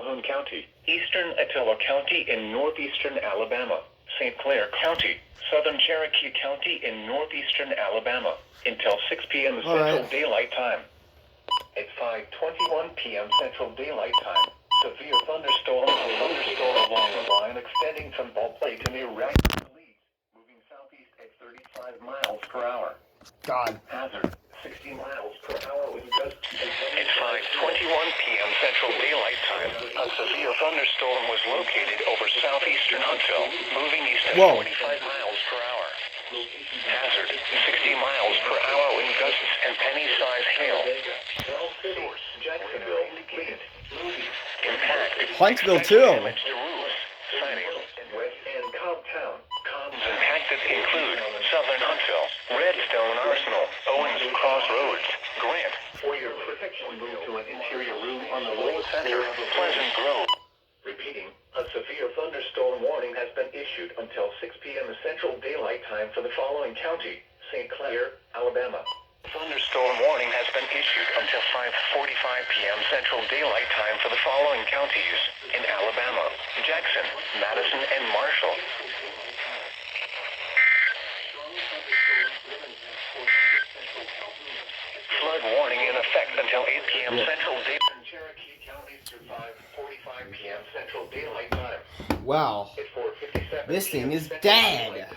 Calhoun County, eastern Attila County in northeastern Alabama, St. Clair County, southern Cherokee County in northeastern Alabama, until 6 p.m. Central Daylight Time. At 5:21 p.m. Central Daylight Time, severe thunderstorms along the line extending from Ball Play to near Raglan Leeds, moving southeast at 35 miles per hour. God. Hazard, 60 miles per hour with gusts. At 5:21 p.m. Central Daylight Time, a severe thunderstorm was located over southeastern Huntsville, moving east at 45 miles per hour. Hazard, 60 miles per hour wind gusts and penny-sized hail. Source, Jacksonville, Lead, Movies, Impact. Huntsville, too. Damage to roofs, sidings, and Cobbtown. Comms impacted include Southern Huntsville, Redstone Arsenal, Owens Crossroads, Grant. For your protection, move to an interior room on the lower center of Pleasant Grove. Repeating, a severe thunderstorm warning has been issued until 6 p.m. Central Daylight Time for the following county: St. Clair, Alabama. Thunderstorm warning has been issued until 5:45 p.m. Central Daylight Time for the following counties in Alabama: Jackson, Madison, and Marshall. Flood warning in effect until 8 p.m. Central Daylight Time. Cherokee County through 5:45 p.m. Central Daylight Time. Wow. At 4:57 This thing is Central dead. Daylight